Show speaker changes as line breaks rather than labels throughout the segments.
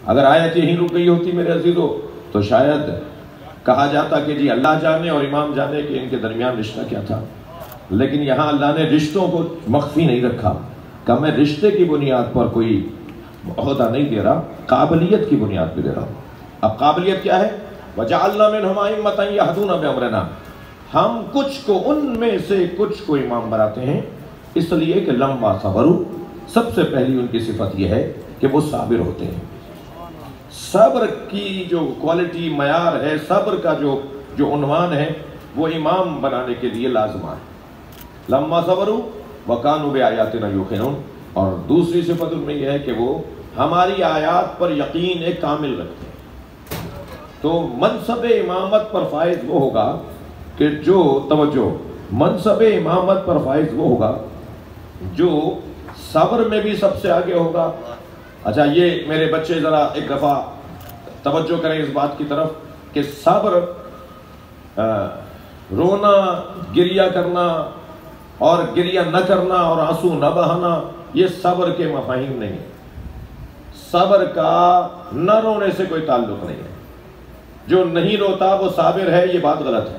اگر آیت یہیں رک گئی ہوتی میرے عزیزو تو شاید کہا جاتا کہ جی اللہ جانے اور امام جانے کہ ان کے درمیان رشتہ کیا تھا، لیکن یہاں اللہ نے رشتوں کو مخفی نہیں رکھا کہ میں رشتے کی بنیاد پر کوئی عہدہ نہیں دے رہا، قابلیت کی بنیاد پہ دے رہا ہوں۔ اب قابلیت کیا ہے؟ وَجَعَلْنَا مِنْهُمْ أَئِمَّةً يَهْدُونَ بِأَمْرِنَا، ہم کچھ کو ان میں سے کچھ کو امام بناتے ہیں اس لیے کہ لما صبروا، سب سے پہلی ان کی صفت یہ ہے کہ وہ صابر ہوتے ہیں۔ صبر کی جو کوالٹی معیار ہے، صبر کا جو عنوان ہے وہ امام بنانے کے لیے لازمہ ہے۔ لما صبروا وَكَانُوا بِآيَاتِنَا يُوقِنُونَ، اور دوسری صفت ان میں یہ ہے کہ وہ ہماری آیات پر یقین کامل رکھتے ہیں۔ تو منصب امامت پر فائز وہ ہوگا کہ جو توجہ، منصب امامت پر فائز وہ ہوگا جو صبر میں بھی سب سے آگے ہوگا۔ اچھا یہ میرے بچے ذرا ایک دفعہ توجہ کریں اس بات کی طرف کہ صبر، رونا، گریہ کرنا اور گریہ نہ کرنا اور آنسو نہ بہانا، یہ صبر کے مفاہیم نہیں ہیں۔ صبر کا نہ رونے سے کوئی تعلق نہیں ہے۔ جو نہیں روتا وہ صابر ہے، یہ بات غلط ہے۔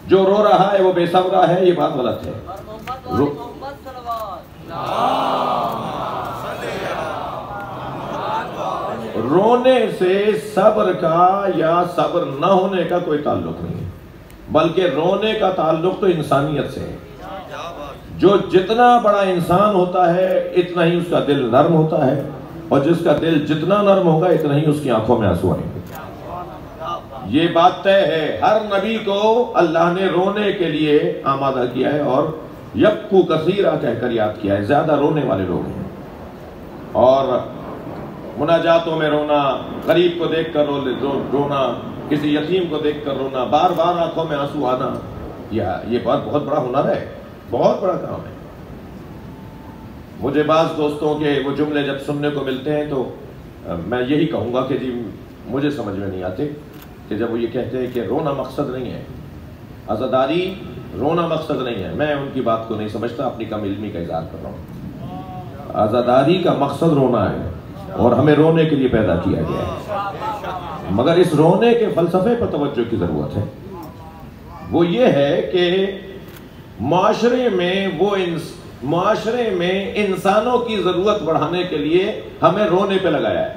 جو رو رہا ہے وہ بے صبرہ ہے، یہ بات غلط ہے۔ رونے سے صبر کا یا صبر نہ ہونے کا کوئی تعلق نہیں ہے، بلکہ رونے کا تعلق تو انسانیت سے ہے۔ جو جتنا بڑا انسان ہوتا ہے اتنا ہی اس کا دل نرم ہوتا ہے، اور جس کا دل جتنا نرم ہوگا اتنا ہی اس کی آنکھوں میں آنسو آئیں گے۔ یہ بات طے ہے، ہر نبی کو اللہ نے رونے کے لیے آمادہ کیا ہے اور یبکو کثیرہ کہہ کر یاد کیا ہے، زیادہ رونے والے لوگ ہیں۔ اور مناجاتوں میں رونا، غریب کو دیکھ کر رونا، کسی یتیم کو دیکھ کر رونا، بار بار آنکھوں میں آنسو آنا، یہ بہت بڑا ہنر ہے، بہت بڑا کام ہے۔ مجھے بعض دوستوں کے وہ جملے جب سننے کو ملتے ہیں تو میں یہی کہوں گا کہ جی مجھے سمجھ میں نہیں آتے کہ جب وہ یہ کہتے ہیں کہ رونا مقصد نہیں ہے، عزاداری رونا مقصد نہیں ہے، میں ان کی بات کو نہیں سمجھتا، اپنی کم علمی کا اظہار کر رہا ہوں۔ عزاداری کا مقصد رونا ہے اور ہمیں رونے کے لیے پیدا کیا گیا ہے، مگر اس رونے کے فلسفے پر توجہ کی ضرورت ہے۔ وہ یہ ہے کہ معاشرے میں انسانوں کی ضرورت بڑھانے کے لیے ہمیں رونے پہ لگایا ہے۔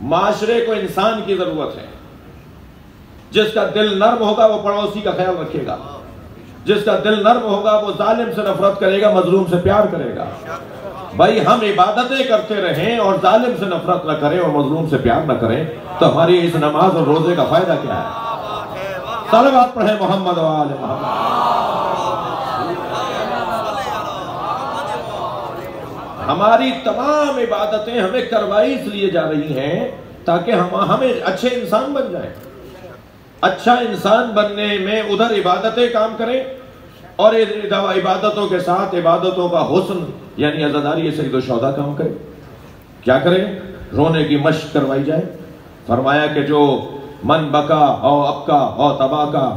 معاشرے کو انسان کی ضرورت ہے، جس کا دل نرم ہوگا وہ پڑوسی کا خیال رکھے گا، جس کا دل نرم ہوگا وہ ظالم سے نفرت کرے گا، مظلوم سے پیار کرے گا۔ بھائی ہم عبادتیں کرتے رہیں اور ظالم سے نفرت نہ کریں اور مظلوم سے پیار نہ کریں تو ہماری اس نماز اور روزے کا فائدہ کیا ہے؟ صلوات پڑھیں محمد و آل محمد۔ ہماری تمام عبادتیں ہمیں کروائی اس لیے جا رہی ہیں تاکہ ہمیں اچھے انسان بن جائیں۔ اچھا انسان بننے میں ادھر عبادتیں کام کریں اور عبادتوں کے ساتھ عبادتوں کا حسن یعنی عزاداری سید الشہداء کام کریں۔ کیا کریں؟ رونے کی مشق کروائی جائے۔ فرمایا کہ جو من بکا او ابکا او تبا کا،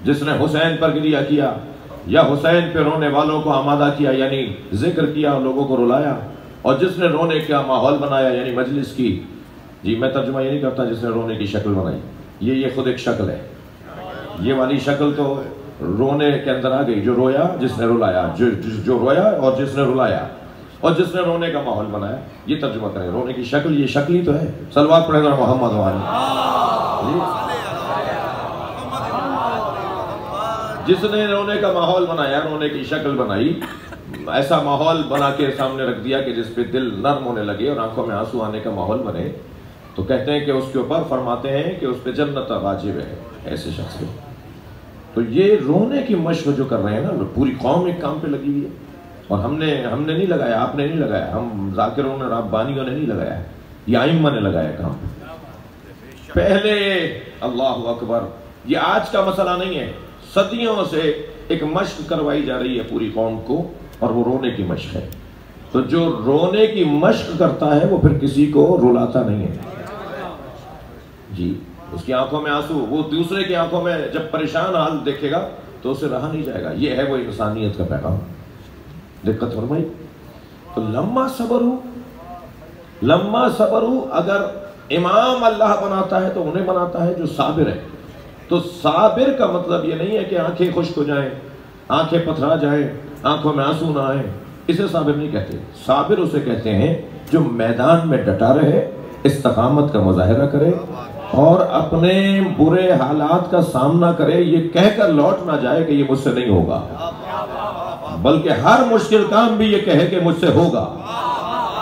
جس نے حسین پر گریہ کیا یا حسین پہ رونے والوں کو آمادہ کیا یعنی ذکر کیا اور لوگوں کو رلایا، اور جس نے رونے کا ماحول بنایا یعنی مجلس کی، جی میں ترجمہ یہ نہیں کرتا جس نے رونے کی شکل بنائی، یہ خود ایک شکل ہے، یہ والی شکل تو رونے کے اندر آ گئی، جو رویا جس نے رلایا، جو رویا اور جس نے رلایا اور جس نے رونے کا ماحول بنایا، یہ ترجمہ کریں۔ رونے کی شکل یہ شکل ہی تو ہے۔ صلوات پڑھیں ذرا محمد وعلی۔ جس نے رونے کا ماحول بنایا، رونے کی شکل بنائی، ایسا ماحول بنا کے سامنے رکھ دیا کہ جس پہ دل نرم ہونے لگے اور آنکھوں میں آنسو آنے کا ماحول بنے، تو کہتے ہیں کہ اس کے اوپر فرماتے ہیں کہ اس پہ جنت واجب ہے ایسے شخص پہ۔ تو یہ رونے کی مشق جو کر رہے ہیں نا، پوری قوم ایک کام پہ لگی ہوئی ہے، اور ہم نے نہیں لگایا، آپ نے نہیں لگایا، ہم ذاکروں نے ربانیوں نے نہیں لگایا، یہ ائمہ نے لگایا کام۔ پہلے اللہ اکبر، یہ آج کا مسئلہ نہیں ہے، صدیوں سے ایک مشق کروائی جا رہی ہے پوری قوم کو، اور وہ رونے کی مشق ہے۔ تو جو رونے کی مشق کرتا ہے وہ پھر کسی کو رلاتا نہیں ہے، جی اس کی آنکھوں میں آنسو، وہ دوسرے کی آنکھوں میں جب پریشان حال دیکھے گا تو اسے رہا نہیں جائے گا۔ یہ ہے وہ انسانیت کا پیغام۔ دقت فرمائی۔ تو لما صبر ہو، لما صبروا، اگر امام اللہ بناتا ہے تو انہیں بناتا ہے جو صابر ہے. تو صابر کا مطلب یہ نہیں ہے کہ آنکھیں خشک ہو جائیں، آنکھیں پتھرا جائیں، آنکھوں میں آنسو نہ آئیں، اسے صابر نہیں کہتے. صابر اسے کہتے ہیں جو میدان میں ڈٹا رہے، استقامت کا مظاہرہ کرے اور اپنے برے حالات کا سامنا کرے، یہ کہہ کر لوٹ نہ جائے کہ یہ مجھ سے نہیں ہوگا، بلکہ ہر مشکل کام بھی یہ کہے کہ مجھ سے ہوگا،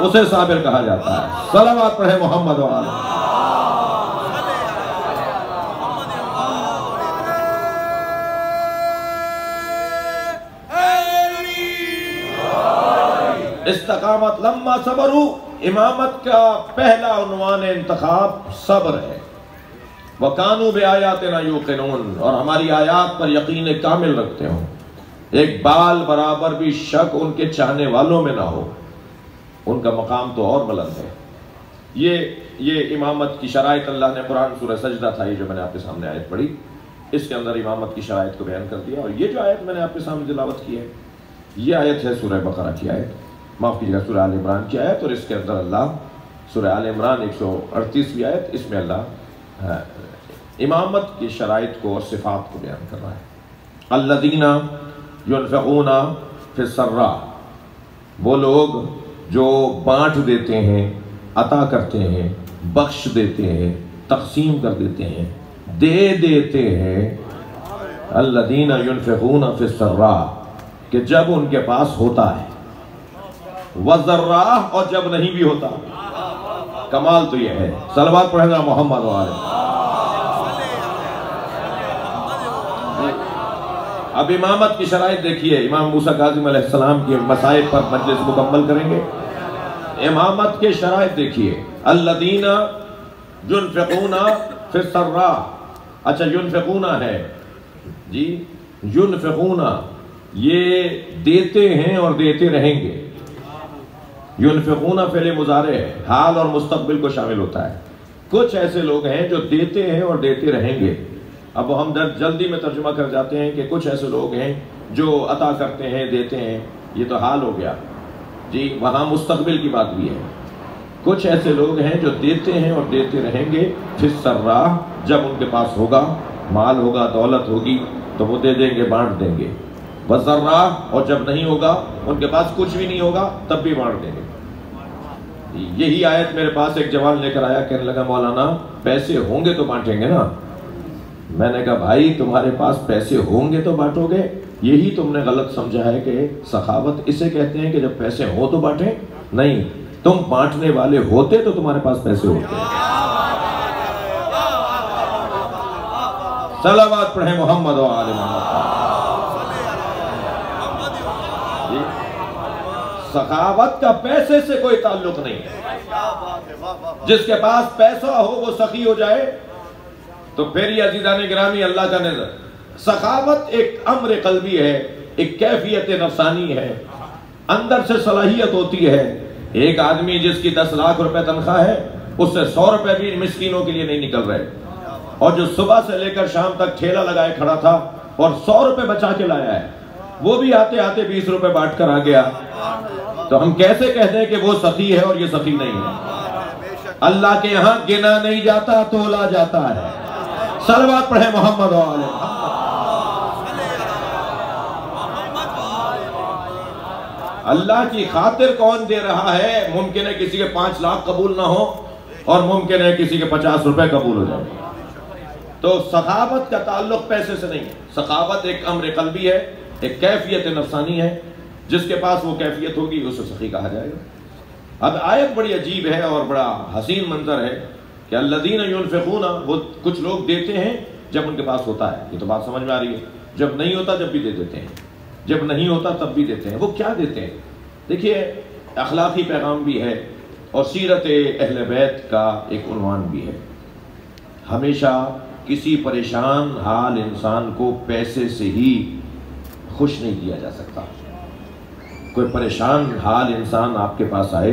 اسے صابر کہا جاتا ہے. صلوات پڑھے محمد و آلہ. استقامت. لما صبروا، امامت کا پہلا عنوان انتخاب صبر ہے. وَكَانُوا بِآيَاتِنَا يُوقِنُونَ، اور ہماری آیات پر یقین کامل رکھتے ہوں، ایک بال برابر بھی شک ان کے چاہنے والوں میں نہ ہو. ان کا مقام تو اور بلند ہے. یہ امامت کی شرائط اللہ نے قرآن سورہ سجدہ تھا، یہ جو میں نے آپ کے سامنے آیت پڑھی، اس کے اندر امامت کی شرائط کو بیان کر دیا. اور یہ جو آیت میں نے آپ کے سامنے تلاوت کی ہے، یہ آیت ہے سورہ بقرہ کی آیت، معاف کیجیے گا، سورہ آل عمران کی آیت. اور اس کے اندر اللہ سورہ آل عمران 138ویں آیت، اس میں اللہ امامت کی شرائط کو اور صفات کو بیان کر رہا ہے. الذین ينفقون فی السراء، وہ لوگ جو بانٹ دیتے ہیں، عطا کرتے ہیں، بخش دیتے ہیں، تقسیم کر دیتے ہیں، دے دیتے ہیں. الذین ينفقون فی السراء، کہ جب ان کے پاس ہوتا ہے، وَالضَّرَّاء، اور جب نہیں بھی ہوتا. کمال تو یہ ہے. صلوات پڑھنا محمد و آلہ. اب امامت کی شرائط دیکھیے. امام موسیٰ کاظم علیہ السلام کے مسائل پر مجلس مکمل کریں گے. امامت کے شرائط دیکھیے. الذین ينفقون فی السراء. اچھا، ينفقون ہے جی، ينفقون یہ دیتے ہیں اور دیتے رہیں گے. ينفقون فعل مضارع ہے، حال اور مستقبل کو شامل ہوتا ہے. کچھ ایسے لوگ ہیں جو دیتے ہیں اور دیتے رہیں گے. اب ہم جلدی میں ترجمہ کر جاتے ہیں کہ کچھ ایسے لوگ ہیں جو عطا کرتے ہیں، دیتے ہیں، یہ تو حال ہو گیا جی. وہاں مستقبل کی بات بھی ہے. کچھ ایسے لوگ ہیں جو دیتے ہیں اور دیتے رہیں گے. فی السراء، جب ان کے پاس ہوگا، مال ہوگا، دولت ہوگی تو وہ دے دیں گے، بانٹ دیں گے. وَالضَّرَّاء، اور جب نہیں ہوگا، ان کے پاس کچھ بھی نہیں ہوگا، تب بھی بانٹ دیں گے. یہی آیت میرے پاس ایک جوان لے کر آیا، کہنے لگا مولانا پیسے ہوں گے تو بانٹیں گے نا. میں نے کہا بھائی تمہارے پاس پیسے ہوں گے تو بانٹو گے. یہی تم نے غلط سمجھا ہے کہ سخاوت اسے کہتے ہیں کہ جب پیسے ہوں تو بانٹیں. نہیں، تم بانٹنے والے ہوتے تو تمہارے پاس پیسے ہوتے. صلوات پڑھیں محمد و آل محمد. سخاوت کا پیسے سے کوئی تعلق نہیں ہے. جس کے پاس پیسہ ہو وہ سخی ہو جائے تو پھر یہ عزیزان گرامی اللہ کا نظر. سخاوت ایک امر قلبی ہے، ایک کیفیت نفسانی ہے، اندر سے صلاحیت ہوتی ہے. ایک آدمی جس کی 10 لاکھ روپے تنخواہ ہے، اس سے 100 روپے بھی مسکینوں کے لیے نہیں نکل رہے، اور جو صبح سے لے کر شام تک ٹھیلا لگائے کھڑا تھا اور 100 روپے بچا کے لایا ہے، وہ بھی آتے آتے 20 روپے بانٹ کر آ گیا. تو ہم کیسے کہتے ہیں کہ وہ سخی ہے اور یہ سخی نہیں ہے؟ اللہ کے یہاں گنا نہیں جاتا، تولا جاتا ہے. صلوات پڑھے محمد و آلہ. اللہ کی خاطر کون دے رہا ہے؟ ممکن ہے کسی کے 5 لاکھ قبول نہ ہو اور ممکن ہے کسی کے 50 روپے قبول ہو جائے. تو سخاوت کا تعلق پیسے سے نہیں ہے. سخاوت ایک امر قلبی ہے، ایک کیفیت نفسانی ہے. جس کے پاس وہ کیفیت ہوگی اسے سخی کہا جائے گا. اب آیت بڑی عجیب ہے اور بڑا حسین منظر ہے کہ الذین ينفقون، وہ کچھ لوگ دیتے ہیں جب ان کے پاس ہوتا ہے. یہ تو بات سمجھ میں آ رہی ہے. جب نہیں ہوتا جب بھی دے دیتے ہیں، جب نہیں ہوتا تب بھی دیتے ہیں. وہ کیا دیتے ہیں؟ دیکھیے، اخلاقی پیغام بھی ہے اور سیرت اہل بیت کا ایک عنوان بھی ہے. ہمیشہ کسی پریشان حال انسان کو پیسے سے ہی خوش نہیں کیا جا سکتا. کوئی پریشان حال انسان آپ کے پاس آئے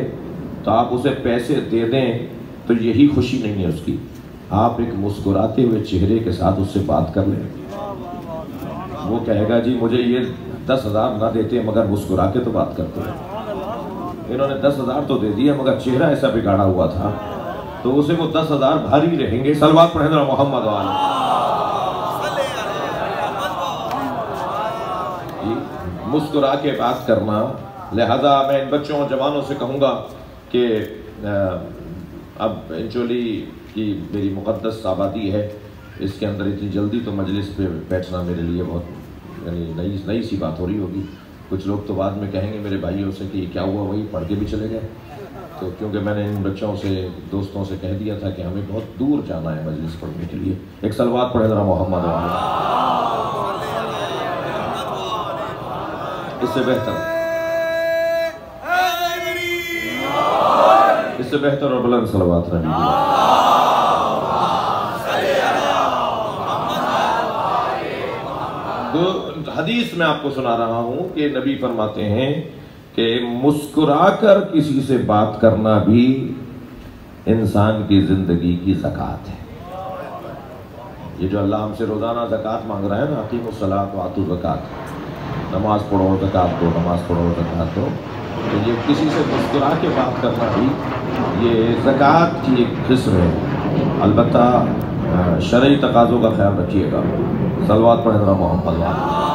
تو آپ اسے پیسے دے دیں تو یہی خوشی نہیں ہے اس کی. آپ ایک مسکراتے ہوئے چہرے کے ساتھ اس سے بات کر لیں. وہ کہے گا جی مجھے یہ 10,000 نہ دیتے مگر مسکرا کے تو بات کرتے ہیں. انہوں نے 10,000 تو دے دیا مگر چہرہ ایسا بگاڑا ہوا تھا تو اسے وہ 10,000 بھاری رہیں گے. صلوات پڑھیں ذرا محمد والے. مسکرا کے بات کرنا. لہذا میں ان بچوں اور جوانوں سے کہوں گا کہ اب انچولی کی میری مقدس آبادی ہے، اس کے اندر اتنی جلدی تو مجلس پہ بیٹھنا میرے لیے بہت یعنی نئی سی بات ہو رہی ہوگی. کچھ لوگ تو بعد میں کہیں گے میرے بھائیوں سے کہ کیا ہوا، وہی پڑھ کے بھی چلے گئے. تو کیونکہ میں نے ان بچوں سے دوستوں سے کہہ دیا تھا کہ ہمیں بہت دور جانا ہے مجلس پڑھنے کے لیے. ایک صلوات پڑھے ذرا محمد والے. اس سے بہتر اور بلند صلوات نبی کی. تو حدیث میں آپ کو سنا رہا ہوں کہ نبی فرماتے ہیں کہ مسکرا کر کسی سے بات کرنا بھی انسان کی زندگی کی زکوٰۃ ہے. یہ جو اللہ ہم سے روزانہ زکوٰۃ مانگ رہا ہے نا، اقیموا الصلاۃ وآتوا الزکاۃ، نماز پڑھو زکوٰۃ دو، نماز پڑھو زکوٰۃ دو، تو یہ کسی سے مسکرا کے بات کرنا بھی یہ زکوٰۃ کی ایک قسم ہے. البتہ شرعی تقاضوں کا خیال رکھیے گا. صلوات پڑھیں ذرا محمد والے.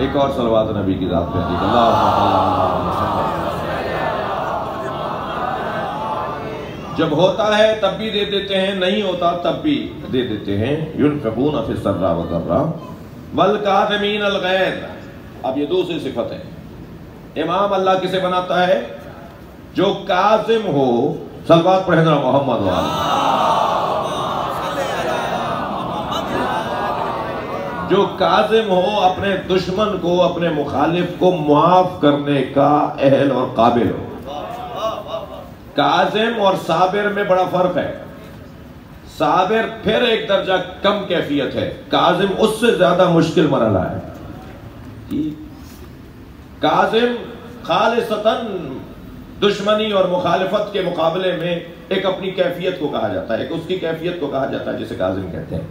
ایک اور صلوات نبی کی ذات پہ دی. جب ہوتا ہے تب بھی دے دیتے ہیں، نہیں ہوتا تب بھی دے دیتے ہیں. ينفقون في السراء والضراء والكاظمين الغيظ. اب یہ دوسری صفت ہے. امام اللہ کسے بناتا ہے؟ جو کاظم ہو. صلوات پڑھیں ذرا محمد والے. جو کاظم ہو، اپنے دشمن کو، اپنے مخالف کو معاف کرنے کا اہل اور قابل ہو. کاظم اور صابر میں بڑا فرق ہے. صابر پھر ایک درجہ کم کیفیت ہے، کاظم اس سے زیادہ مشکل مرحلہ ہے. کاظم خالصتاً دشمنی اور مخالفت کے مقابلے میں ایک اپنی کیفیت کو کہا جاتا ہے، ایک اس کی کیفیت کو کہا جاتا ہے جسے کاظم کہتے ہیں.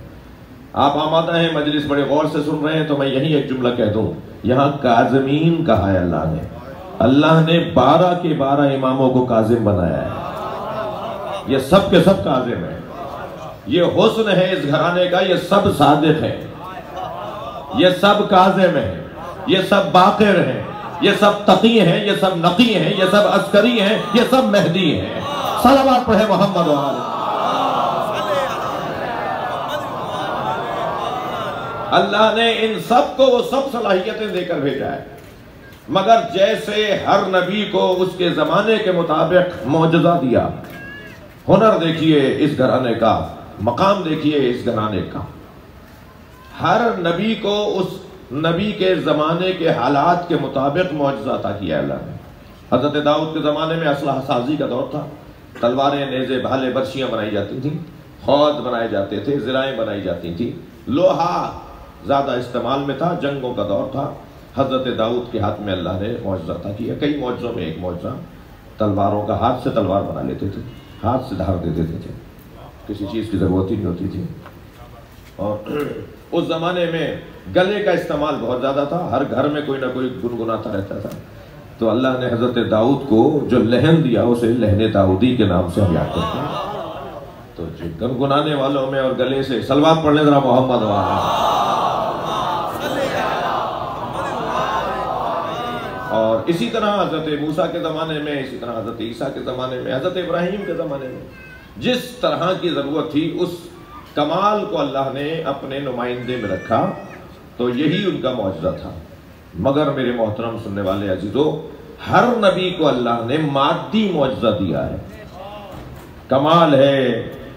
آپ آمادہ ہیں، مجلس بڑے غور سے سن رہے ہیں، تو میں یہی ایک جملہ کہہ دوں. یہاں کاظمین کہا ہے اللہ نے 12 کے 12 اماموں کو کاظم بنایا ہے. یہ سب کے سب کاظم ہیں. یہ حسن ہے اس گھرانے کا، یہ سب صادق ہیں، یہ سب کاظم ہیں، یہ سب باقر ہیں، یہ سب تقی ہیں، یہ سب نقی ہیں، یہ سب عسکری ہیں، یہ سب مہدی ہیں. صلوات پڑھے محمد والے. اللہ نے ان سب کو وہ سب صلاحیتیں دے کر بھیجا ہے، مگر جیسے ہر نبی کو اس کے زمانے کے مطابق معجزہ دیا. ہنر دیکھیے اس گھرانے کا، مقام دیکھیے اس گھرانے کا. ہر نبی کو اس نبی کے زمانے کے حالات کے مطابق معجزہ عطا کیا اللہ نے. حضرت داؤد کے زمانے میں اسلحہ سازی کا دور تھا. تلواریں، نیزے، بھالے، برچیاں بنائی جاتی تھیں، خود بنائے جاتے تھے، زرائیں بنائی جاتی تھیں. لوہا زیادہ استعمال میں تھا، جنگوں کا دور تھا. حضرت داؤد کے ہاتھ میں اللہ نے معجزہ عطا کیا. کئی معجزوں میں ایک معجزہ تلواروں کا، ہاتھ سے تلوار بنا لیتے تھے، ہاتھ سے دھار دے دیتے تھے، کسی چیز کی ضرورت ہی نہیں ہوتی تھی. اور اس زمانے میں گلے کا استعمال بہت زیادہ تھا، ہر گھر میں کوئی نہ کوئی گنگناتا رہتا تھا. تو اللہ نے حضرت داؤد کو جو لہن دیا اسے لہن داؤدی کے نام سے ہم یاد کرتے ہیں. تو جو گنگنانے والوں میں اور گلے سے صلوات پڑھ لیں ذرا محمد والے. اور اسی طرح حضرت موسیٰ کے زمانے میں، اسی طرح حضرت عیسیٰ کے زمانے میں، حضرت ابراہیم کے زمانے میں جس طرح کی ضرورت تھی اس کمال کو اللہ نے اپنے نمائندے میں رکھا. تو یہی ان کا معجزہ تھا. مگر میرے محترم سننے والے عزیزو، ہر نبی کو اللہ نے مادی معجزہ دیا ہے. کمال ہے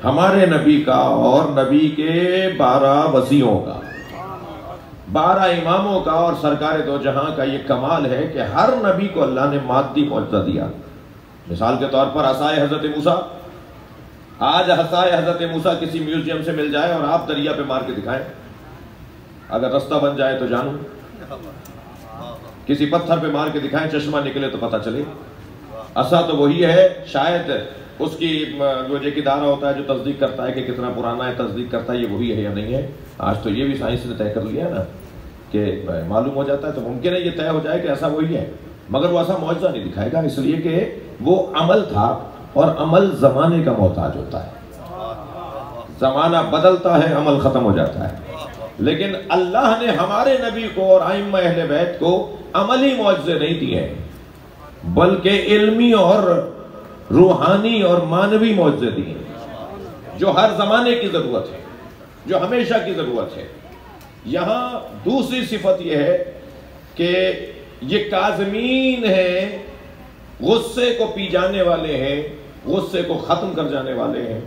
ہمارے نبی کا اور نبی کے 12 وصیوں کا، 12 اماموں کا اور سرکار دو جہاں کا. یہ کمال ہے کہ ہر نبی کو اللہ نے مادی معجزہ دیا. مثال کے طور پر عصائے حضرت موسیٰ. آج عصائے حضرت موسیٰ کسی میوزیم سے مل جائے اور آپ دریا پہ مار کے دکھائیں، اگر رستہ بن جائے تو جانو. کسی پتھر پہ مار کے دکھائیں، چشمہ نکلے تو پتہ چلے. عصا تو وہی ہے، شاید اس کی جو ادارہ ہوتا ہے جو تصدیق کرتا ہے کہ کتنا پرانا ہے، تصدیق کرتا ہے یہ وہی ہے یا نہیں ہے. آج تو یہ بھی سائنس نے طے کر لیا نا کہ معلوم ہو جاتا ہے تو ممکن ہے یہ طے ہو جائے کہ ایسا وہی ہے، مگر وہ ایسا معجزہ نہیں دکھائے گا، اس لیے کہ وہ عمل تھا، اور عمل زمانے کا محتاج ہوتا ہے، زمانہ بدلتا ہے، عمل ختم ہو جاتا ہے۔ لیکن اللہ نے ہمارے نبی کو اور ائمہ اہل بیت کو عملی معجزے نہیں دیے ہیں، بلکہ علمی اور روحانی اور مانوی معجزے دیے ہیں، جو ہر زمانے کی ضرورت ہے، جو ہمیشہ کی ضرورت ہے۔ یہاں دوسری صفت یہ ہے کہ یہ کاظمین ہیں، غصے کو پی جانے والے ہیں، غصے کو ختم کر جانے والے ہیں،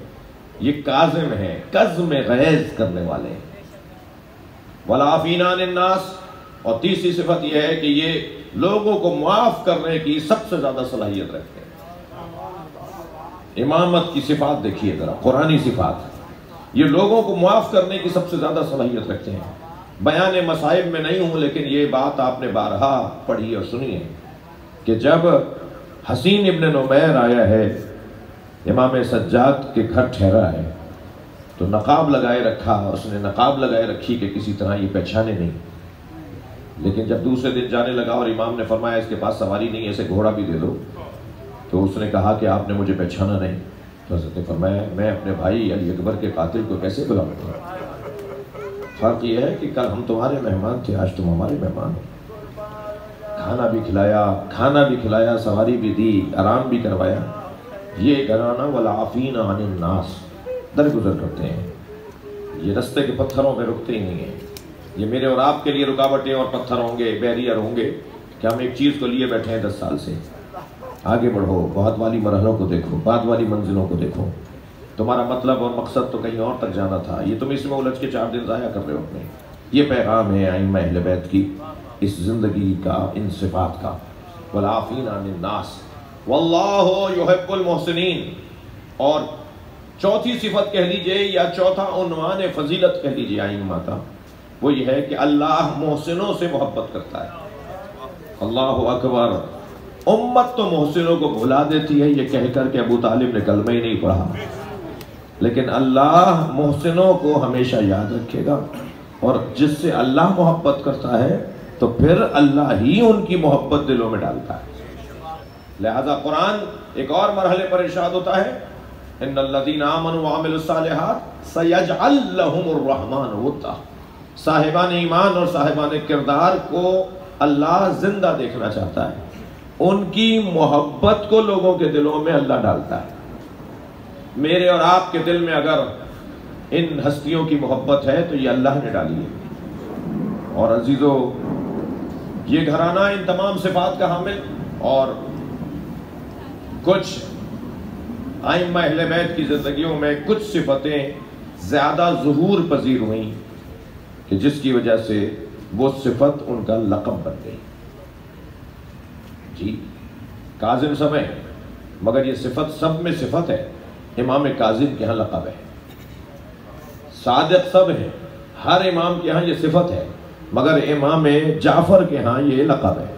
یہ کاظم ہیں، کظم غیظ کرنے والے ہیں۔ والعافین عن الناس، اور تیسری صفت یہ ہے کہ یہ لوگوں کو معاف کرنے کی سب سے زیادہ صلاحیت رکھتے ہیں۔ امامت کی صفات دیکھیے ذرا، قرآنی صفات، یہ لوگوں کو معاف کرنے کی سب سے زیادہ صلاحیت رکھتے ہیں۔ بیان مصائب میں نہیں ہوں، لیکن یہ بات آپ نے بارہا پڑھی اور سنی ہے کہ جب حسین ابن نمیر آیا ہے، امام سجاد کے گھر ٹھہرا ہے، تو نقاب لگائے رکھا، اس نے نقاب لگائے رکھی کہ کسی طرح یہ پہچانے نہیں، لیکن جب دوسرے دن جانے لگا اور امام نے فرمایا اس کے پاس سواری نہیں ہے، اسے گھوڑا بھی دے دو، تو اس نے کہا کہ آپ نے مجھے پہچانا نہیں، تو حضرت نے فرمایا میں اپنے بھائی علی اکبر کے قاتل کو کیسے بلاؤں گا؟ فرق یہ ہے کہ کل ہم تمہارے مہمان تھے، آج تم ہمارے مہمان ہو۔ کھانا بھی کھلایا، سواری بھی دی، آرام بھی کروایا۔ یہ گھرانہ والعافین عن الناس درگزر کرتے ہیں، یہ رستے کے پتھروں پہ رکتے ہی نہیں ہیں۔ یہ میرے اور آپ کے لیے رکاوٹیں اور پتھر ہوں گے، بیریئر ہوں گے کہ ہم ایک چیز کو لیے بیٹھے ہیں 10 سال سے۔ آگے بڑھو، بہت والی مرحلوں کو دیکھو، بعد والی منزلوں کو دیکھو، تمہارا مطلب اور مقصد تو کہیں اور تک جانا تھا، یہ تم اس میں الجھ کے 4 دن ضائع کر رہے ہو اپنے۔ یہ پیغام ہے ائمہ اہل بیت کی اس زندگی کا، ان صفات کا۔ والعافین عن الناس واللہ یحب المحسنین۔ اور چوتھی صفت کہہ لیجئے یا چوتھا عنوان فضیلت کہہ لیجئے ائمہ کا، وہ یہ ہے کہ اللہ محسنوں سے محبت کرتا ہے۔ اللہ اکبر۔ امت تو محسنوں کو بھلا دیتی ہے یہ کہہ کر کہ ابو طالب نے کلمہ ہی نہیں پڑھا، لیکن اللہ محسنوں کو ہمیشہ یاد رکھے گا، اور جس سے اللہ محبت کرتا ہے تو پھر اللہ ہی ان کی محبت دلوں میں ڈالتا ہے۔ لہذا قرآن ایک اور مرحلے پر ارشاد ہوتا ہے ان الذین آمنوا وعملوا الصالحات سیجعل لهم الرحمن ودا۔ صاحبان ایمان اور صاحبان کردار کو اللہ زندہ دیکھنا چاہتا ہے، ان کی محبت کو لوگوں کے دلوں میں اللہ ڈالتا ہے۔ میرے اور آپ کے دل میں اگر ان ہستیوں کی محبت ہے تو یہ اللہ نے ڈالی ہے۔ اور عزیزو، یہ گھرانہ ان تمام صفات کا حامل، اور کچھ ائمہ اہل بیت کی زندگیوں میں کچھ صفتیں زیادہ ظہور پذیر ہوئیں کہ جس کی وجہ سے وہ صفت ان کا لقب بن گئی۔ جی، کاظم سب ہیں، مگر یہ صفت سب میں صفت ہے۔ امام کاظم کے ہاں لقب ہے۔ صادق سب ہیں، ہر امام کے ہاں یہ صفت ہے، مگر امام جعفر کے ہاں یہ لقب ہے۔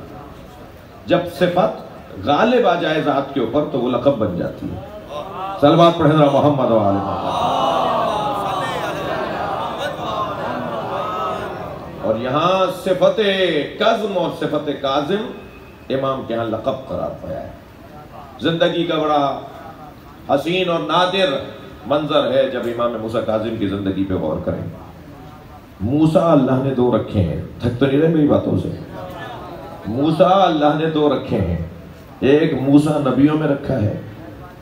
جب صفت غالب آ جائے ذات کے اوپر تو وہ لقب بن جاتی ہے۔ صلوات پڑھیں ذرا محمد و آل محمد۔ اور یہاں صفت کظم اور صفت کاظم امام کے ہاں لقب قرار پایا ہے۔ زندگی کا بڑا حسین اور نادر منظر ہے جب امام موسیٰ کاظم کی زندگی پہ غور کریں۔ موسیٰ اللہ نے 2 رکھے ہیں، تھک تو نہیں رہے میری باتوں سے؟ موسیٰ اللہ نے 2 رکھے ہیں، ایک موسیٰ نبیوں میں رکھا ہے،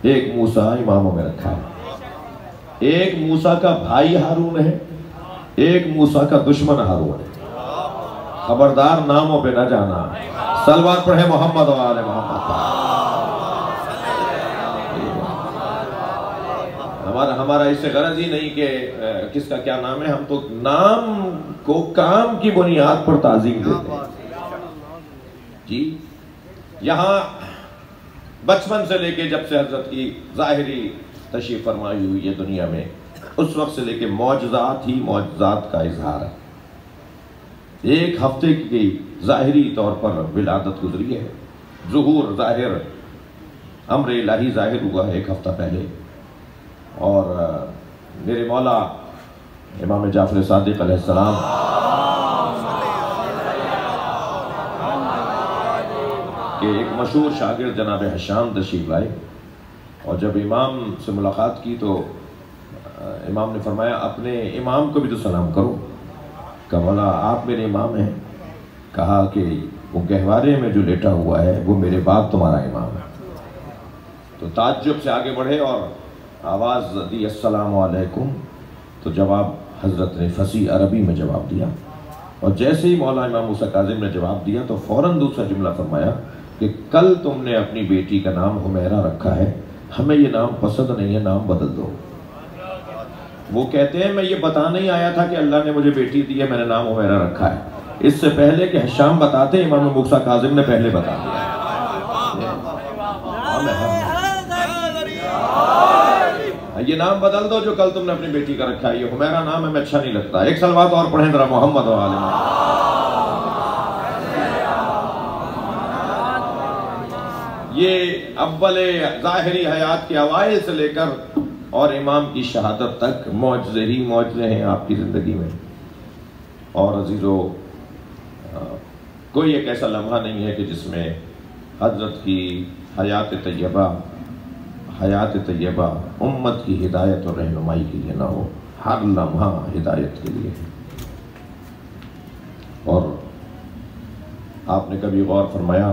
ایک موسیٰ اماموں میں رکھا ہے۔ ایک موسیٰ کا بھائی ہارون ہے، ایک موسیٰ کا دشمن ہارون ہے۔ خبردار ناموں پہ نہ جانا۔ صلوات پڑھیں محمد و آل محمد۔ ہمارا اس سے غرض ہی نہیں کہ کس کا کیا نام ہے، ہم تو نام کو کام کی بنیاد پر تعظیم دیتے ہیں۔ جی، یہاں بچپن سے لے کے جب سے حضرت کی ظاہری تشریف فرمائی ہوئی یہ دنیا میں، اس وقت سے لے کے معجزات ہی معجزات کا اظہار ہے۔ 1 ہفتے کی ظاہری طور پر ولادت گزری ہے، ظہور ظاہر، امر الہی ظاہر ہوا ہے 1 ہفتہ پہلے، اور میرے مولا امام جعفر صادق علیہ السلام کہ ایک مشہور شاگرد جناب حشام تشریف لائے، اور جب امام سے ملاقات کی تو امام نے فرمایا اپنے امام کو بھی تو سلام کرو۔ کہا مولا آپ میرے امام ہیں؟ کہا کہ وہ گہوارے میں جو لیٹا ہوا ہے وہ میرے باپ تمہارا امام ہے۔ تو تعجب سے آگے بڑھے اور آواز دی السلام علیکم، تو جواب حضرت نے فصیح عربی میں جواب دیا، اور جیسے ہی مولا امام موسیٰ کاظم نے جواب دیا تو فوراً دوسرا جملہ فرمایا کہ کل تم نے اپنی بیٹی کا نام حمیرہ رکھا ہے، ہمیں یہ نام پسند نہیں ہے، نام بدل دو۔ وہ کہتے ہیں میں یہ بتانا ہی آیا تھا کہ اللہ نے مجھے بیٹی دی ہے، میں نے نام حمیرہ رکھا ہے، اس سے پہلے کہ حشام بتاتے امام موسیٰ کاظم نے پہلے بتا دیا۔ یہ نام بدل دو جو کل تم نے اپنی بیٹی کا رکھا ہے، یہ حمیرہ نام ہمیں اچھا نہیں لگتا۔ ایک صلوات اور پڑھیں ذرا محمد و آل محمد۔ یہ اول ظاہری حیات کے اوائل سے لے کر اور امام کی شہادت تک معجزے ہی معجزے ہیں آپ کی زندگی میں۔ اور عزیزو، کوئی ایک ایسا لمحہ نہیں ہے کہ جس میں حضرت کی حیات طیبہ امت کی ہدایت اور رہنمائی کے لیے نہ ہو، ہر لمحہ ہدایت کے لیے۔ اور آپ نے کبھی غور فرمایا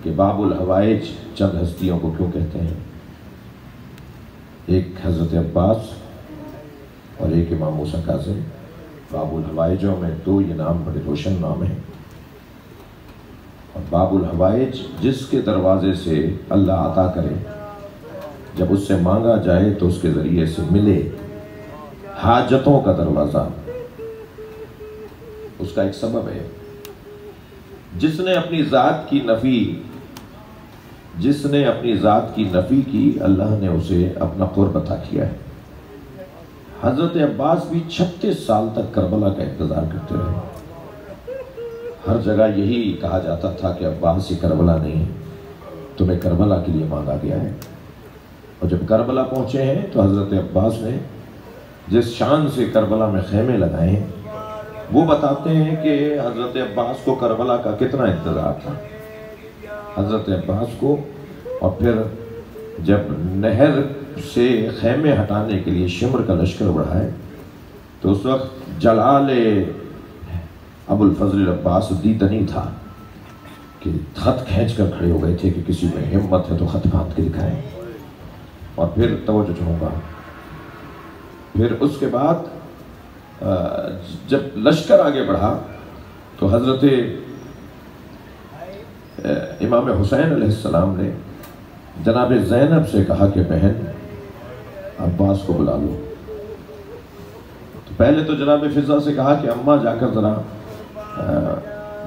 کہ باب الحوائج چند ہستیوں کو کیوں کہتے ہیں؟ ایک حضرت عباس اور ایک امام موسیٰ کاظم، باب الحوائجوں میں دو یہ نام بڑے روشن نام ہیں۔ اور باب الحوائج جس کے دروازے سے اللہ عطا کرے، جب اس سے مانگا جائے تو اس کے ذریعے سے ملے، حاجتوں کا دروازہ اس کا ایک سبب ہے۔ جس نے اپنی ذات کی نفی کی اللہ نے اسے اپنا قرب عطا کیا ہے۔ حضرت عباس بھی 36 سال تک کربلا کا انتظار کرتے رہے۔ ہر جگہ یہی کہا جاتا تھا کہ عباس یہ کربلا نہیں، تمہیں کربلا کے لیے مانگا گیا ہے۔ اور جب کربلا پہنچے ہیں تو حضرت عباس نے جس شان سے کربلا میں خیمے لگائے ہیں، وہ بتاتے ہیں کہ حضرت عباس کو کربلا کا کتنا انتظار تھا۔ حضرت عباس کو، اور پھر جب نہر سے خیمے ہٹانے کے لیے شمر کا لشکر بڑھائے تو اس وقت جلال ابو الفضل عباس دیدنی تھا کہ خط کھینچ کر کھڑے ہو گئے تھے کہ کسی میں ہمت ہے تو خط باندھ کے دکھائیں۔ اور پھر توجہ چاہوں گا، پھر اس کے بعد جب لشکر آگے بڑھا تو حضرت امام حسین علیہ السلام نے جناب زینب سے کہا کہ بہن عباس کو بلا لو۔ تو پہلے تو جناب فضہ سے کہا کہ اماں جا کر ذرا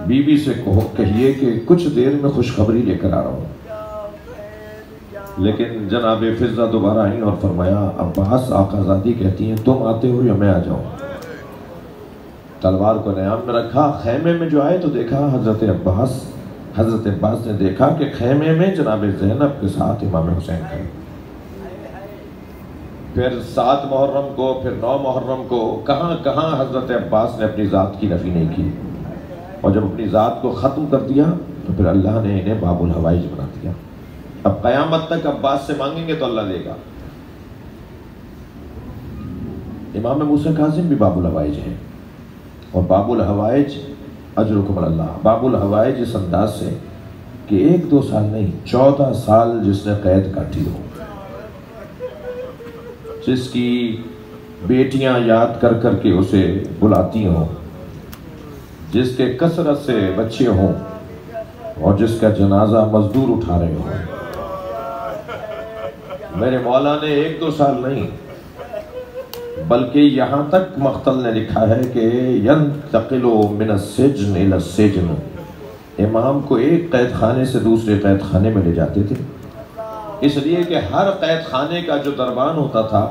بی بی سے کہیے کہ کچھ دیر میں خوشخبری لے کر آ رہا ہوں۔ لیکن جناب فضہ دوبارہ آئیں اور فرمایا عباس آقا زادی کہتی ہیں تم آتے ہو یا میں آ جاؤں؟ تلوار کو نیام میں رکھا، خیمے میں جو آئے تو دیکھا حضرت عباس نے دیکھا کہ خیمے میں جناب زینب کے ساتھ امام حسین کھڑے۔ پھر 7 محرم کو، پھر 9 محرم کو، کہاں کہاں حضرت عباس نے اپنی ذات کی نفی نہیں کی، اور جب اپنی ذات کو ختم کر دیا تو پھر اللہ نے انہیں باب الحوائج بنا دیا۔ اب قیامت تک عباس سے مانگیں گے تو اللہ دے گا۔ امام موسیٰ کاظم بھی باب الحوائج ہیں، اور باب الحوائج اجرکم اللہ، باب الحوائج اس انداز سے کہ 1-2 سال نہیں، 14 سال جس نے قید کاٹی ہو، جس کی بیٹیاں یاد کر کر کے اسے بلاتی ہوں، جس کے کثرت سے بچے ہوں، اور جس کا جنازہ مزدور اٹھا رہے ہوں، میرے مولا نے 1-2 سال نہیں بلکہ یہاں تک مقتل نے لکھا ہے کہ ينتقل من السجن الى السجن، امام کو ایک قید خانے سے دوسرے قید خانے میں لے جاتے تھے، اس لیے کہ ہر قید خانے کا جو دربان ہوتا تھا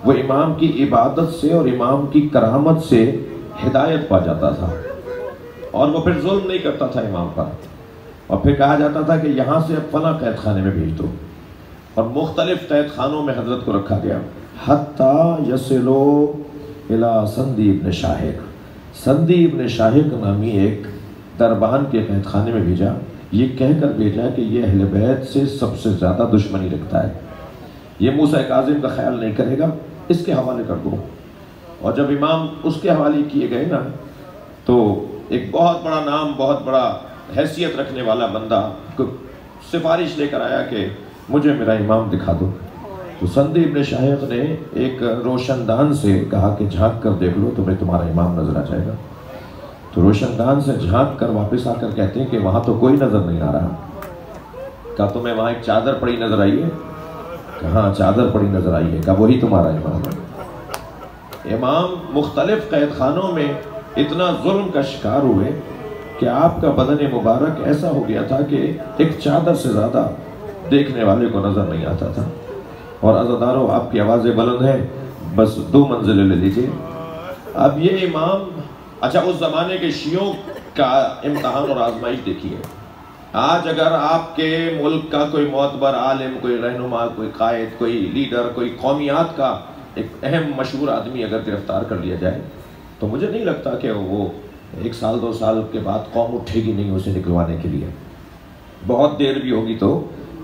وہ امام کی عبادت سے اور امام کی کرامت سے ہدایت پا جاتا تھا، اور وہ پھر ظلم نہیں کرتا تھا امام پر، اور پھر کہا جاتا تھا کہ یہاں سے اب فلاں قید خانے میں بھیج دو، اور مختلف قید خانوں میں حضرت کو رکھا گیا، حتیٰ یصلو الی سندی ابن شاہق، سندی ابن شاہق نامی ایک دربان کے قید خانے میں بھیجا یہ کہہ کر بھیجا کہ یہ اہل بیت سے سب سے زیادہ دشمنی رکھتا ہے، یہ موسیٰ کاظم کا خیال نہیں کرے گا، اس کے حوالے کر دو۔ اور جب امام اس کے حوالے کیے گئے نا، تو ایک بہت بڑا نام، بہت بڑا حیثیت رکھنے والا بندہ سفارش لے کر آیا کہ مجھے میرا امام دکھا دو۔ تو سندی ابن شاہق نے ایک روشن دان سے کہا کہ جھانک کر دیکھ لو، تمہیں تمہارا امام نظر آ جائے گا۔ تو روشن دان سے جھانک کر واپس آ کر کہتے ہیں کہ وہاں تو کوئی نظر نہیں آ رہا۔ کہا تمہیں وہاں ایک چادر پڑی نظر آئی ہے؟ کہاں چادر پڑی نظر آئی ہے؟ کہا وہی تمہارا امام ہے۔ امام مختلف قید خانوں میں اتنا ظلم کا شکار ہوئے کہ آپ کا بدن مبارک ایسا ہو گیا تھا کہ ایک چادر سے زیادہ دیکھنے والے کو نظر نہیں آتا تھا۔ اور عزاداروں، آپ کی آوازیں بلند ہیں، بس 2 منزلیں لے لیجیے۔ اب یہ امام، اچھا اس زمانے کے شیعوں کا امتحان اور آزمائش دیکھیے۔ آج اگر آپ کے ملک کا کوئی معتبر عالم، کوئی رہنما، کوئی قائد، کوئی لیڈر، کوئی قومیات کا ایک اہم مشہور آدمی اگر گرفتار کر لیا جائے تو مجھے نہیں لگتا کہ وہ 1 سال 2 سال کے بعد قوم اٹھے گی نہیں اسے نکلوانے کے لیے۔ بہت دیر بھی ہوگی تو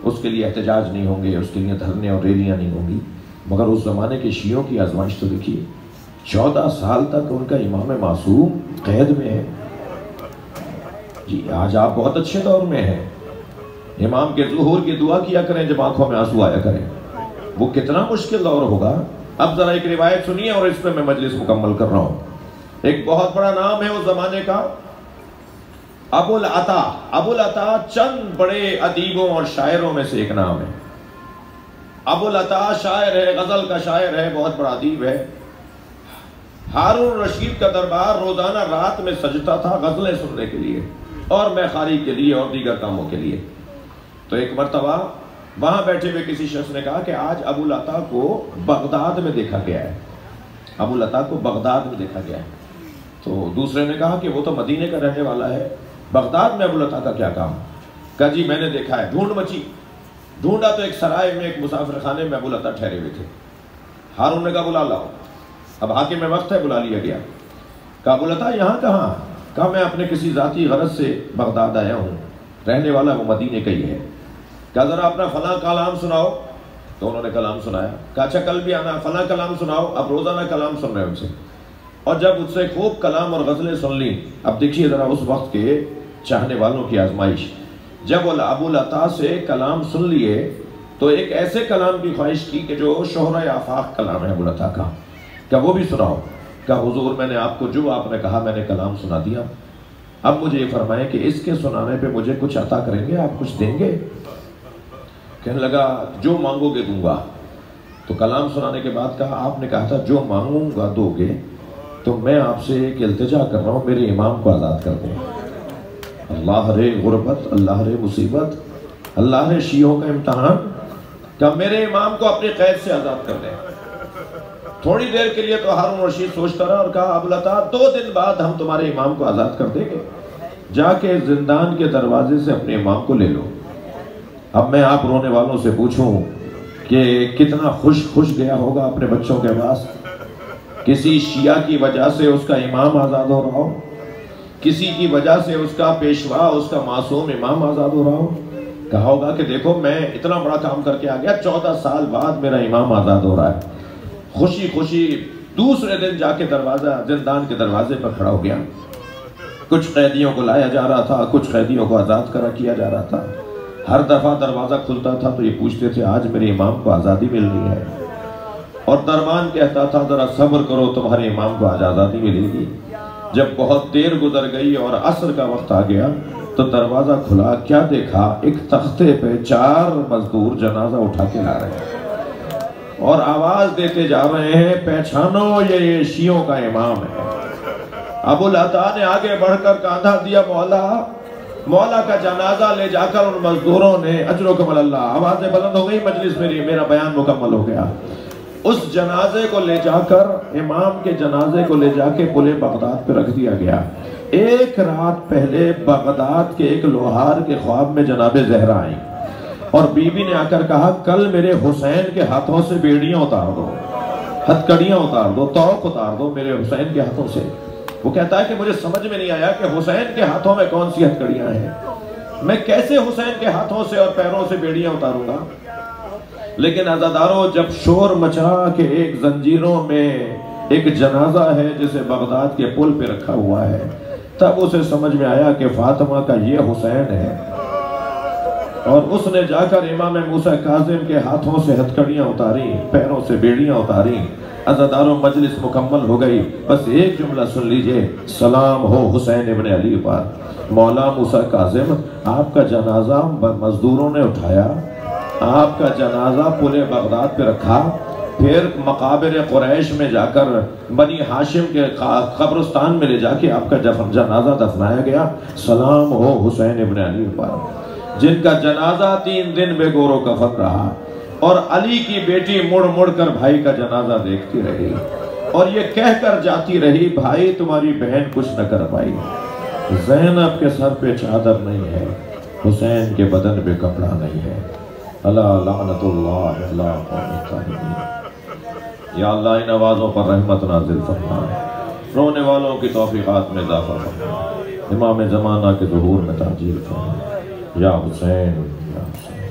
اس کے لیے احتجاج نہیں ہوں گے، اس کے لیے دھرنے اور ریلیاں نہیں ہوں گی۔ مگر اس زمانے کے شیعوں کی آزمائش تو دیکھیے، 14 سال تک ان کا امام معصوم قید میں ہے۔ جی آج آپ بہت اچھے دور میں ہیں، امام کے ظہور کی دعا کیا کریں جب آنکھوں میں آنسو آیا کریں۔ وہ کتنا مشکل دور ہوگا۔ اب ذرا ایک روایت سنیے اور اس پہ میں مجلس مکمل کر رہا ہوں۔ ایک بہت بڑا نام ہے اس زمانے کا، ابو العطا۔ ابو العطا چند بڑے ادیبوں اور شاعروں میں سے ایک نام ہے۔ ابو العطا شاعر ہے، غزل کا شاعر ہے، بہت بڑا ادیب ہے۔ ہارون رشید کا دربار روزانہ رات میں سجتا تھا غزلیں سننے کے لیے اور میخاری کے لیے اور دیگر کاموں کے لیے۔ تو ایک مرتبہ وہاں بیٹھے ہوئے کسی شخص نے کہا کہ آج ابو العطا کو بغداد میں دیکھا گیا ہے، ابو العطا کو بغداد میں دیکھا گیا ہے۔ تو دوسرے نے کہا کہ وہ تو مدینے کا رہنے والا ہے، بغداد میں ابو العطا کا کیا کام؟ کہا جی میں نے دیکھا ہے۔ ڈھونڈ مچی، ڈھونڈا تو ایک سرائے میں، ایک مسافر خانے میں ابو العطا ٹھہرے ہوئے تھے۔ ہارون نے کہا بلا لاؤ۔ اب حاکم میں وقت ہے، بلا لیا گیا۔ کہا ابو العطا یہاں کہاں؟ کہا میں اپنے کسی ذاتی غرض سے بغداد آیا ہوں، رہنے والا وہ مدینے کا ہی ہے۔ کہا ذرا اپنا فلاں کلام سناؤ۔ تو انہوں نے کلام سنایا۔ کہا اچھا کل بھی آنا، فلاں کلام سناؤ۔ اب روزانہ کلام سن رہے ہیں ان سے، اور جب اس سے خوب کلام اور غزلیں سن لی، اب دیکھیے ذرا اس وقت کے چاہنے والوں کی آزمائش۔ جب ابو العطا سے کلام سن لیے تو ایک ایسے کلام کی خواہش کی کہ جو شہرۂ آفاق کلام ہے ابو العطا کا۔ کہا وہ بھی سناؤ۔ کہا حضور میں نے آپ کو جو آپ نے کہا میں نے کلام سنا دیا، اب مجھے یہ فرمائیں کہ اس کے سنانے پہ مجھے کچھ عطا کریں گے، آپ کچھ دیں گے؟ کہنے لگا جو مانگو گے دوں گا۔ تو کلام سنانے کے بعد کہا آپ نے کہا تھا جو مانگوں گا دو گے، تو میں آپ سے ایک التجا کر رہا ہوں، میرے امام کو آزاد کر دیں۔ اللہ رے غربت، اللہ رے مصیبت، اللہ رے شیعوں کا امتحان، کہ میرے امام کو اپنی قید سے آزاد کر دیں۔ تھوڑی دیر کے لیے تو ہارون رشید سوچتا رہا اور کہا ابو العطا 2 دن بعد ہم تمہارے امام کو آزاد کر دیں گے، جا کے زندان کے دروازے سے اپنے امام کو لے لو۔ اب میں آپ رونے والوں سے پوچھوں کہ کتنا خوش گیا ہوگا اپنے بچوں کے پاس، کسی شیعہ کی وجہ سے اس کا امام آزاد ہو رہا ہو، کسی کی وجہ سے اس کا پیشوا، اس کا معصوم امام آزاد ہو رہا ہو۔ کہا ہوگا کہ دیکھو میں اتنا بڑا کام کر کے آ گیا، 14 سال بعد میرا امام آزاد ہو رہا ہے۔ خوشی خوشی دوسرے دن جا کے زندان کے دروازے پر کھڑا ہو گیا۔ کچھ قیدیوں کو لایا جا رہا تھا، کچھ قیدیوں کو آزاد کیا جا رہا تھا۔ ہر دفعہ دروازہ کھلتا تھا تو یہ پوچھتے تھے آج میرے امام کو آزادی ملنی ہے، اور دربان کہتا تھا ذرا صبر کرو تمہارے امام کو آج آزادی ملے گی۔ جب بہت دیر گزر گئی اور عصر کا وقت آ گیا تو دروازہ کھلا، کیا دیکھا؟ ایک تختے پہ 4 مزدور جنازہ اٹھا کے لا رہے ہیں اور آواز دیتے جا رہے ہیں پہچانو یہ شیعوں کا امام ہے۔ ابو العطا نے آگے بڑھ کر کاندھا دیا، مولا کا جنازہ لے جا کر ان مزدوروں نے اجرکم اللہ، آوازیں بلند ہو گئی، مجلس میرا بیان مکمل ہو گیا۔ اس جنازے کو لے جا کر، امام کے جنازے کو لے جا کے پل بغداد پہ رکھ دیا گیا۔ 1 رات پہلے بغداد کے ایک لوہار کے خواب میں جناب زہرا آئی اور بی بی نے آ کر کہا کل میرے حسین کے ہاتھوں سے بیڑیاں اتار دو، ہتھکڑیاں اتار دو، توق اتار دو میرے حسین کے ہاتھوں سے۔ وہ کہتا ہے کہ مجھے سمجھ میں نہیں آیا کہ حسین کے ہاتھوں میں کون سی ہتھکڑیاں ہیں۔ میں کیسے حسین کے ہاتھوں سے اور پیروں سے بیڑیاں اتاروں گا؟ لیکن عزادارو جب شور مچا کہ ایک زنجیروں میں ایک جنازہ ہے جسے بغداد کے پل پہ رکھا ہوا ہے، تب اسے سمجھ میں آیا کہ فاطمہ کا یہ حسین ہے، اور اس نے جا کر امام موسیٰ کاظم کے ہاتھوں سے ہتھکڑیاں اتاری، پیروں سے بیڑیاں اتاری۔ عزاداروں مجلس مکمل ہو گئی، بس ایک جملہ سن لیجئے، سلام ہو حسین ابن علی پر۔ مولا موسیٰ کاظم، آپ کا جنازہ مزدوروں نے اٹھایا، آپ کا جنازہ پل بغداد پہ رکھا، پھر مقابر قریش میں جا کر بنی ہاشم کے قبرستان میں لے جا کے آپ کا جنازہ دفنایا گیا۔ سلام ہو حسین ابن علی پر، جن کا جنازہ 3 دن بے گور و کفن رہا، اور علی کی بیٹی مڑ مڑ کر بھائی کا جنازہ دیکھتی رہی اور یہ کہہ کر جاتی رہی، بھائی تمہاری بہن کچھ نہ کر پائی، زینب کے سر پہ چادر نہیں ہے، حسین کے بدن پہ کپڑا نہیں ہے۔ اللہ لعنت اللہ اللہ قوم الظالمین۔ یا اللہ ان آوازوں پر رحمت نازل فرما، رونے والوں کی توفیقات میں اضافہ فرما، امام زمانہ کے ظہور میں تعجیل فرما۔ یا حسین یا حسین۔